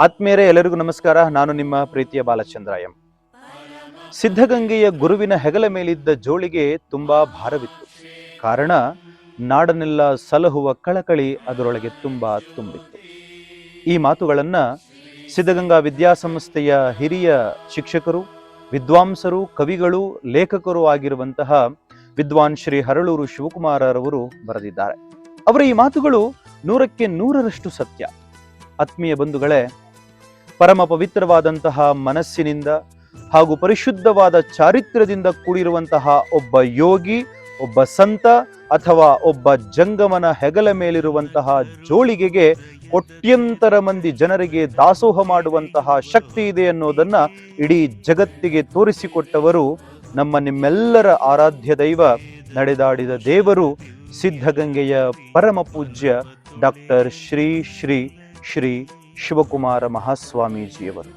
ಆತ್ಮೀಯರೇ, ಎಲ್ಲರಿಗೂ ನಮಸ್ಕಾರ. ನಾನು ನಿಮ್ಮ ಪ್ರೀತಿಯ ಬಾಲಚಂದ್ರ ಎಂ. ಸಿದ್ಧಗಂಗೆಯ ಗುರುವಿನ ಹೆಗಲ ಮೇಲಿದ್ದ ಜೋಳಿಗೆ ತುಂಬಾ ಭಾರವಿತ್ತು. ಕಾರಣ ನಾಡನೆಲ್ಲ ಸಲಹುವ ಕಳಕಳಿ ಅದರೊಳಗೆ ತುಂಬಾ ತುಂಬಿತ್ತು. ಈ ಮಾತುಗಳನ್ನ ಸಿದ್ಧಗಂಗಾ ವಿದ್ಯಾಸಂಸ್ಥೆಯ ಹಿರಿಯ ಶಿಕ್ಷಕರು, ವಿದ್ವಾಂಸರು, ಕವಿಗಳು, ಲೇಖಕರು ಆಗಿರುವಂತಹ ವಿದ್ವಾನ್ ಶ್ರೀ ಹರಳೂರು ಶಿವಕುಮಾರರವರು ಬರೆದಿದ್ದಾರೆ. ಅವರ ಈ ಮಾತುಗಳು 100ಕ್ಕೆ 100ರಷ್ಟು ಸತ್ಯ. ಆತ್ಮೀಯ ಬಂಧುಗಳೇ, ಪರಮ ಪವಿತ್ರವಾದಂತಹ ಮನಸ್ಸಿನಿಂದ ಹಾಗೂ ಪರಿಶುದ್ಧವಾದ ಚಾರಿತ್ರ್ಯದಿಂದ ಕೂಡಿರುವಂತಹ ಒಬ್ಬ ಯೋಗಿ, ಒಬ್ಬ ಸಂತ ಅಥವಾ ಒಬ್ಬ ಜಂಗಮನ ಹೆಗಲ ಮೇಲಿರುವಂತಹ ಜೋಳಿಗೆಗೆ ಕೋಟ್ಯಂತರ ಮಂದಿ ಜನರಿಗೆ ದಾಸೋಹ ಮಾಡುವಂತಹ ಶಕ್ತಿ ಇದೆ ಅನ್ನೋದನ್ನ ಇಡೀ ಜಗತ್ತಿಗೆ ತೋರಿಸಿಕೊಟ್ಟವರು ನಿಮ್ಮೆಲ್ಲರ ಆರಾಧ್ಯ ದೈವ, ನಡೆದಾಡಿದ ದೇವರು, ಸಿದ್ಧಗಂಗೆಯ ಪರಮ ಪೂಜ್ಯ ಡಾಕ್ಟರ್ ಶ್ರೀ ಶ್ರೀ ಶ್ರೀ ಶಿವಕುಮಾರ ಮಹಾಸ್ವಾಮೀಜಿಯವರು.